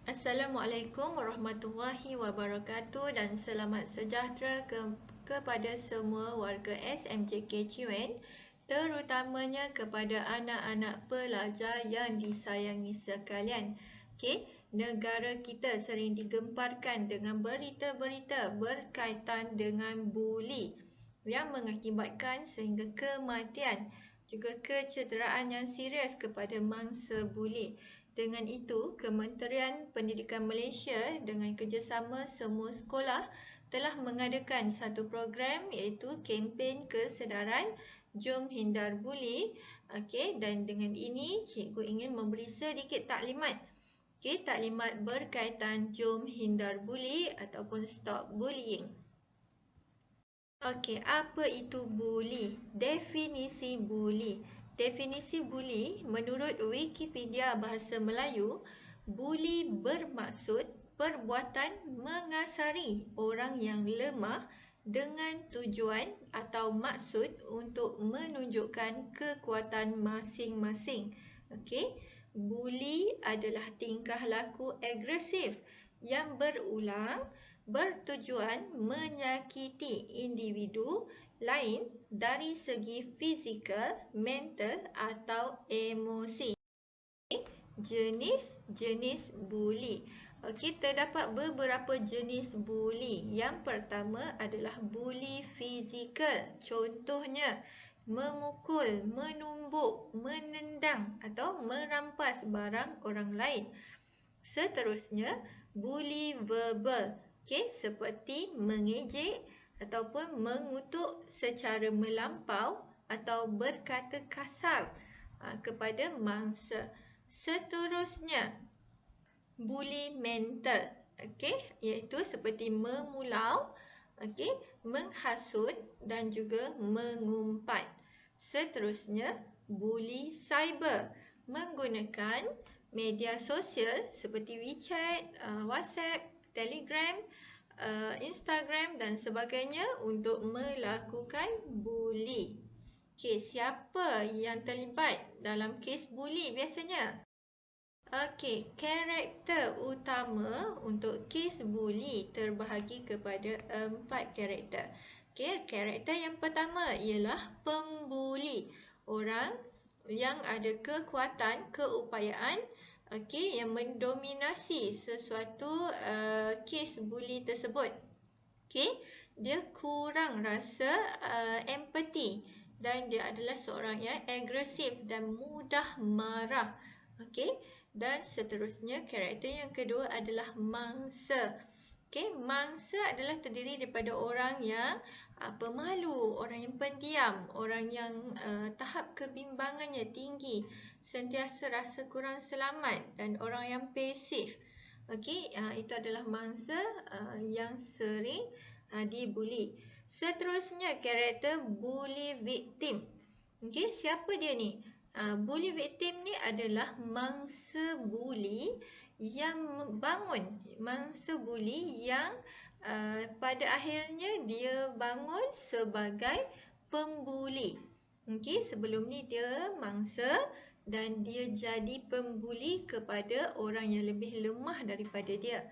Assalamualaikum warahmatullahi wabarakatuh dan selamat sejahtera kepada semua warga SMJK Ciwen, terutamanya kepada anak-anak pelajar yang disayangi sekalian. Negara kita sering digemparkan dengan berita-berita berkaitan dengan buli yang mengakibatkan sehingga kematian, juga kecederaan yang serius kepada mangsa buli. Dengan itu, Kementerian Pendidikan Malaysia dengan kerjasama semua sekolah telah mengadakan satu program iaitu kempen kesedaran Jom Hindar Buli. Dan dengan ini cikgu ingin memberi sedikit taklimat. Taklimat berkaitan Jom Hindar Buli ataupun Stop Bullying. Apa itu buli? Definisi buli. Definisi buli menurut Wikipedia Bahasa Melayu, buli bermaksud perbuatan mengasari orang yang lemah dengan tujuan atau maksud untuk menunjukkan kekuatan masing-masing. Buli adalah tingkah laku agresif yang berulang bertujuan menyakiti individu lain dari segi fizikal, mental atau emosi. Jenis-jenis buli. Terdapat beberapa jenis buli. Yang pertama adalah buli fizikal. Contohnya, memukul, menumbuk, menendang atau merampas barang orang lain. Seterusnya, buli verbal. Seperti mengejek ataupun mengutuk secara melampau atau berkata kasar kepada mangsa. Seterusnya, buli mental, iaitu seperti memulau, menghasut dan juga mengumpat. Seterusnya, buli cyber, menggunakan media sosial seperti WeChat, WhatsApp, Telegram, Instagram dan sebagainya untuk melakukan buli. Siapa yang terlibat dalam kes buli biasanya? Karakter utama untuk kes buli terbahagi kepada 4 karakter. Karakter yang pertama ialah pembuli. Orang yang ada kekuatan, keupayaan yang mendominasi sesuatu kes buli tersebut. Dia kurang rasa empati dan dia adalah seorang yang agresif dan mudah marah. Dan seterusnya, karakter yang kedua adalah mangsa. Mangsa adalah terdiri daripada orang yang pemalu, orang yang pendiam, orang yang tahap kebimbangannya tinggi, sentiasa rasa kurang selamat dan orang yang pasif. Itu adalah mangsa yang sering dibuli. Seterusnya, karakter buli victim. Siapa dia ni? Buli victim ni adalah mangsa buli yang bangun. Mangsa buli yang pada akhirnya dia bangun sebagai pembuli. Sebelum ni dia mangsa dan dia jadi pembuli kepada orang yang lebih lemah daripada dia.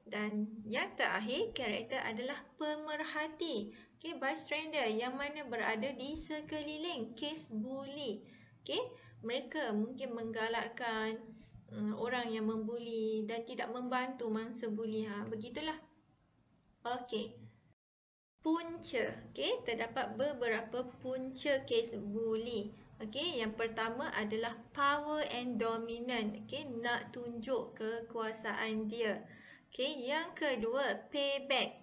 Dan yang terakhir, karakter adalah pemerhati. Bystander yang mana berada di sekeliling kes buli. Mereka mungkin menggalakkan orang yang membuli dan tidak membantu mangsa buli. Begitulah. Punca. Terdapat beberapa punca kes buli. Yang pertama adalah power and dominant. Nak tunjuk kekuasaan dia. Yang kedua, payback.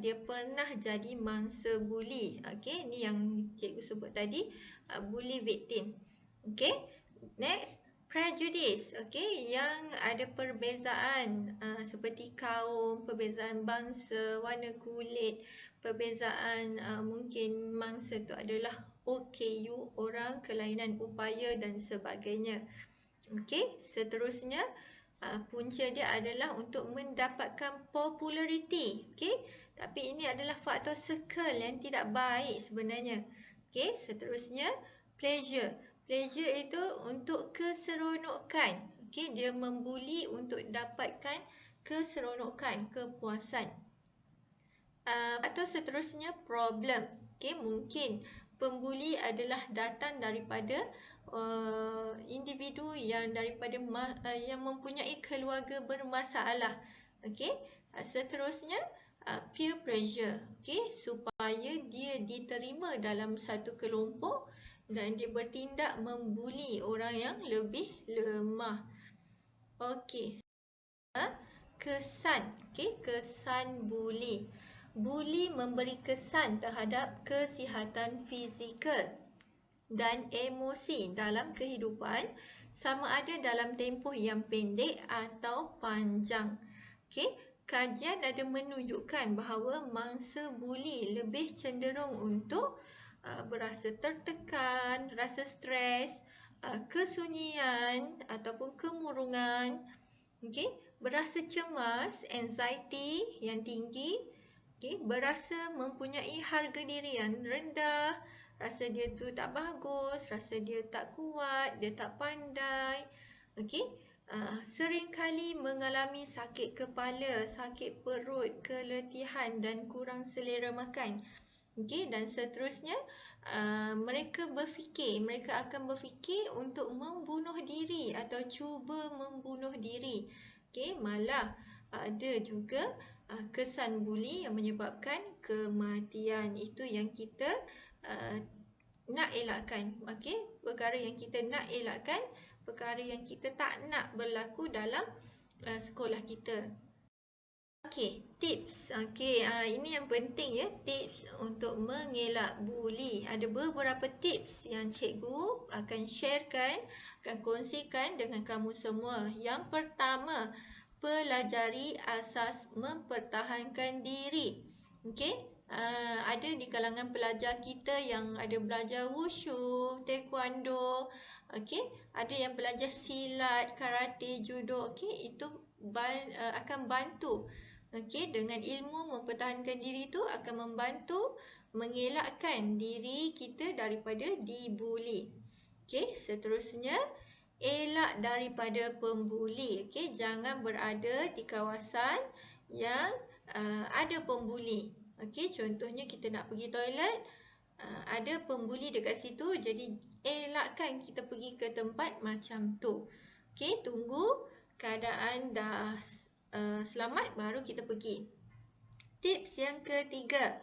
Dia pernah jadi mangsa buli. Ini yang cikgu sebut tadi, buli victim. Next, prejudice. Yang ada perbezaan seperti kaum, perbezaan bangsa, warna kulit, perbezaan mungkin mangsa itu adalah OKU, orang kelainan upaya dan sebagainya. Seterusnya, punca dia adalah untuk mendapatkan populariti. Tapi ini adalah faktor circle yang tidak baik sebenarnya. Seterusnya, pleasure. Pleasure itu untuk keseronokan. Okey, dia membuli untuk dapatkan keseronokan, kepuasan. Faktor seterusnya, problem. Okey, mungkin pembuli adalah datang daripada individu yang yang mempunyai keluarga bermasalah. Okey, seterusnya peer pressure. Okey, supaya dia diterima dalam satu kelompok dan dia bertindak membuli orang yang lebih lemah. Okey, kesan. Okey, kesan buli. Buli memberi kesan terhadap kesihatan fizikal dan emosi dalam kehidupan, sama ada dalam tempoh yang pendek atau panjang. Okey, kajian ada menunjukkan bahawa mangsa buli lebih cenderung untuk berasa tertekan, rasa stres, kesunyian ataupun kemurungan, okey, berasa cemas, anxiety yang tinggi, okey, berasa mempunyai harga diri yang rendah, rasa dia tu tak bagus, rasa dia tak kuat, dia tak pandai, okey, seringkali mengalami sakit kepala, sakit perut, keletihan dan kurang selera makan. Okey, dan seterusnya mereka akan berfikir untuk membunuh diri atau cuba membunuh diri. Okey, malah ada juga kesan buli yang menyebabkan kematian. Itu yang kita nak elakkan. Okey, perkara yang kita nak elakkan, perkara yang kita tak nak berlaku dalam sekolah kita. Okey, tips. Okey, ini yang penting ya, tips untuk mengelak buli. Ada beberapa tips yang cikgu akan sharekan, akan kongsikan dengan kamu semua. Yang pertama, pelajari asas mempertahankan diri. Okey, ada di kalangan pelajar kita yang ada belajar wushu, taekwondo, okey, ada yang belajar silat, karate, judo. Okey, itu akan bantu. Okey, dengan ilmu mempertahankan diri itu akan membantu mengelakkan diri kita daripada dibuli. Okey, seterusnya, elak daripada pembuli. Okey, jangan berada di kawasan yang ada pembuli. Okey, contohnya kita nak pergi toilet, ada pembuli dekat situ, jadi elakkan kita pergi ke tempat macam tu. Okey, tunggu keadaan dah selamat baru kita pergi. Tips yang ketiga,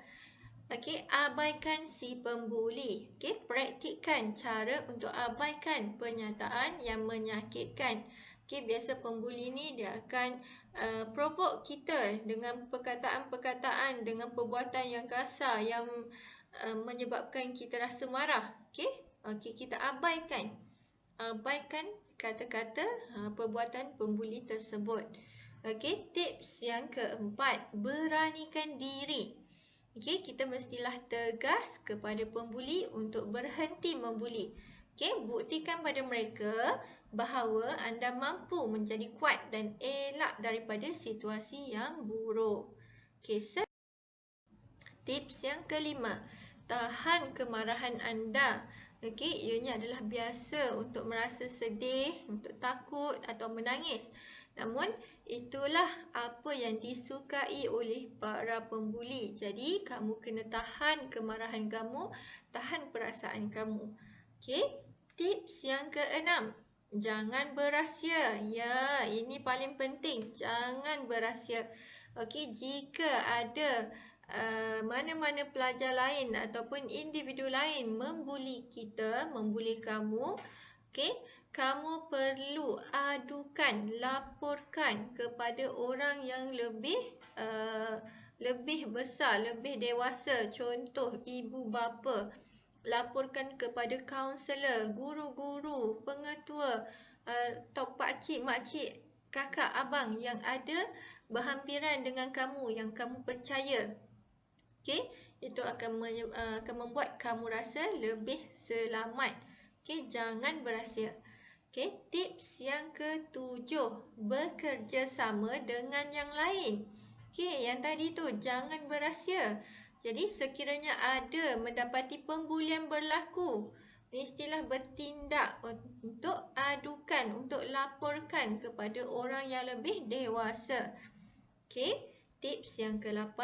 okey, abaikan si pembuli. Okey, praktikkan cara untuk abaikan pernyataan yang menyakitkan. Okey, biasa pembuli ni dia akan provoke kita dengan perkataan-perkataan, dengan perbuatan yang kasar yang menyebabkan kita rasa marah. Okey, kita abaikan kata-kata perbuatan pembuli tersebut. Okey, tips yang keempat, beranikan diri. Okey, kita mestilah tegas kepada pembuli untuk berhenti membuli. Okey, buktikan pada mereka bahawa anda mampu menjadi kuat dan elak daripada situasi yang buruk. Okey, tips yang kelima, tahan kemarahan anda. Okey, ianya adalah biasa untuk merasa sedih, untuk takut atau menangis. Namun, itulah apa yang disukai oleh para pembuli. Jadi, kamu kena tahan kemarahan kamu, tahan perasaan kamu. Okey, tips yang keenam, jangan berahsia. Ya, ini paling penting. Jangan berahsia. Okey, jika ada mana-mana pelajar lain ataupun individu lain membuli kita, membuli kamu, okey, kamu perlu adukan, laporkan kepada orang yang lebih besar, lebih dewasa, contoh ibu bapa. Laporkan kepada kaunselor, guru-guru, pengetua, atau pakcik, makcik, kakak, abang yang ada berhampiran dengan kamu, yang kamu percaya. Okey, itu akan membuat kamu rasa lebih selamat. Okey, jangan berahsia. Okey, tips yang ketujuh, bekerjasama dengan yang lain. Okey, yang tadi tu jangan berahsia. Jadi sekiranya ada mendapati pembulian berlaku, Mestilah bertindak untuk adukan, untuk laporkan kepada orang yang lebih dewasa. Okey, tips yang ke-8,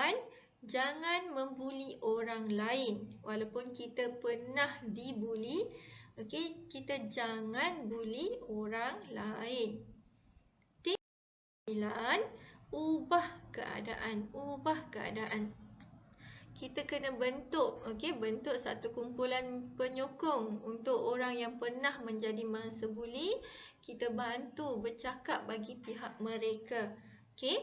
jangan membuli orang lain. Walaupun kita pernah dibuli, okey, kita jangan buli orang lain. Tips 9, ubah keadaan, ubah keadaan. Kita kena bentuk, okey, bentuk satu kumpulan penyokong untuk orang yang pernah menjadi mangsa buli. Kita bantu bercakap bagi pihak mereka. Okey,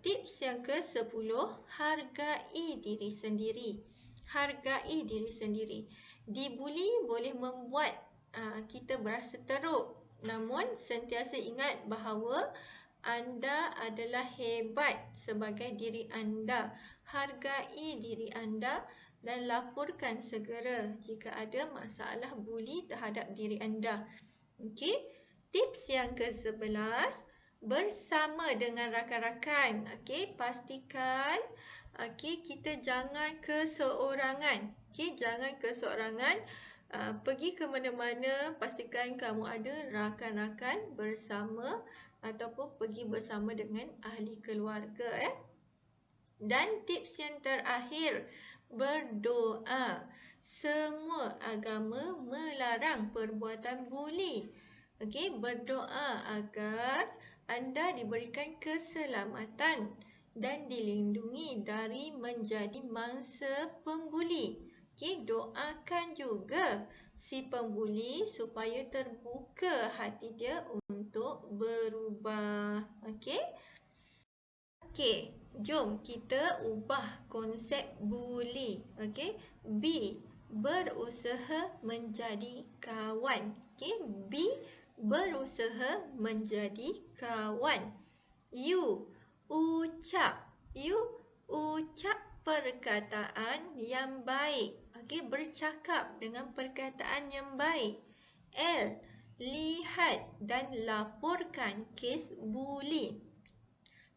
tips yang ke-10, hargai diri sendiri. Hargai diri sendiri. Dibuli boleh membuat kita berasa teruk. Namun sentiasa ingat bahawa anda adalah hebat sebagai diri anda. Hargai diri anda dan laporkan segera jika ada masalah buli terhadap diri anda. Okey, tips yang ke-11, bersama dengan rakan-rakan. Okey, pastikan kita jangan keseorangan. Okey, jangan keseorangan. Pergi ke mana-mana, pastikan kamu ada rakan-rakan bersama ataupun pergi bersama dengan ahli keluarga. Dan tips yang terakhir, berdoa. Semua agama melarang perbuatan buli. Okey, berdoa agar anda diberikan keselamatan dan dilindungi dari menjadi mangsa pembuli. Okey, doakan juga si pembuli supaya terbuka hati dia untuk berubah. Okey? Okey, jom kita ubah konsep buli. Okey? B, berusaha menjadi kawan. Okey? B, berusaha menjadi kawan. U, ucap. U, ucap perkataan yang baik. Okey, bercakap dengan perkataan yang baik. L, lihat dan laporkan kes buli.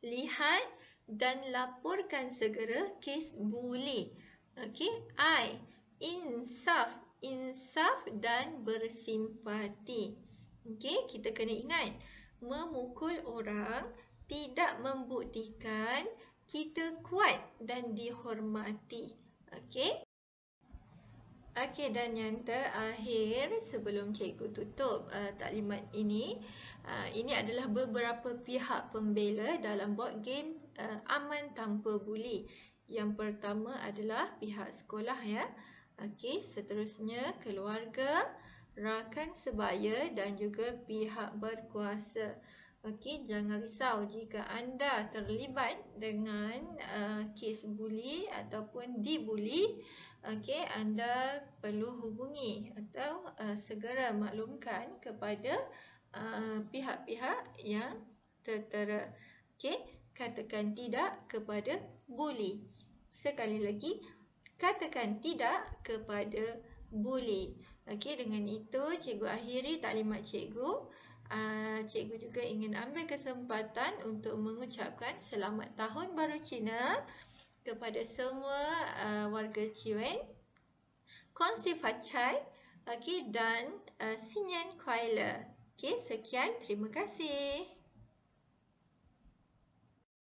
Lihat dan laporkan segera kes buli. Okey, I, insaf. Insaf dan bersimpati. Okey, kita kena ingat, memukul orang tidak membuktikan kita kuat dan dihormati. Okey? Okey, dan yang terakhir sebelum cikgu tutup taklimat ini, ini adalah beberapa pihak pembela dalam board game Aman Tanpa Buli. Yang pertama adalah pihak sekolah, ya. Okey, seterusnya keluarga, rakan sebaya dan juga pihak berkuasa. Okey, jangan risau jika anda terlibat dengan kes buli ataupun dibuli. Okey, anda perlu hubungi atau segera maklumkan kepada pihak-pihak yang tertera. Okey, katakan tidak kepada buli. Sekali lagi, katakan tidak kepada buli. Okey, dengan itu cikgu akhiri taklimat cikgu. Cikgu juga ingin ambil kesempatan untuk mengucapkan Selamat Tahun Baru Cina kepada semua warga Ciwen, Kongsi Facai, dan Sinyan Kuala. Okey, sekian, terima kasih.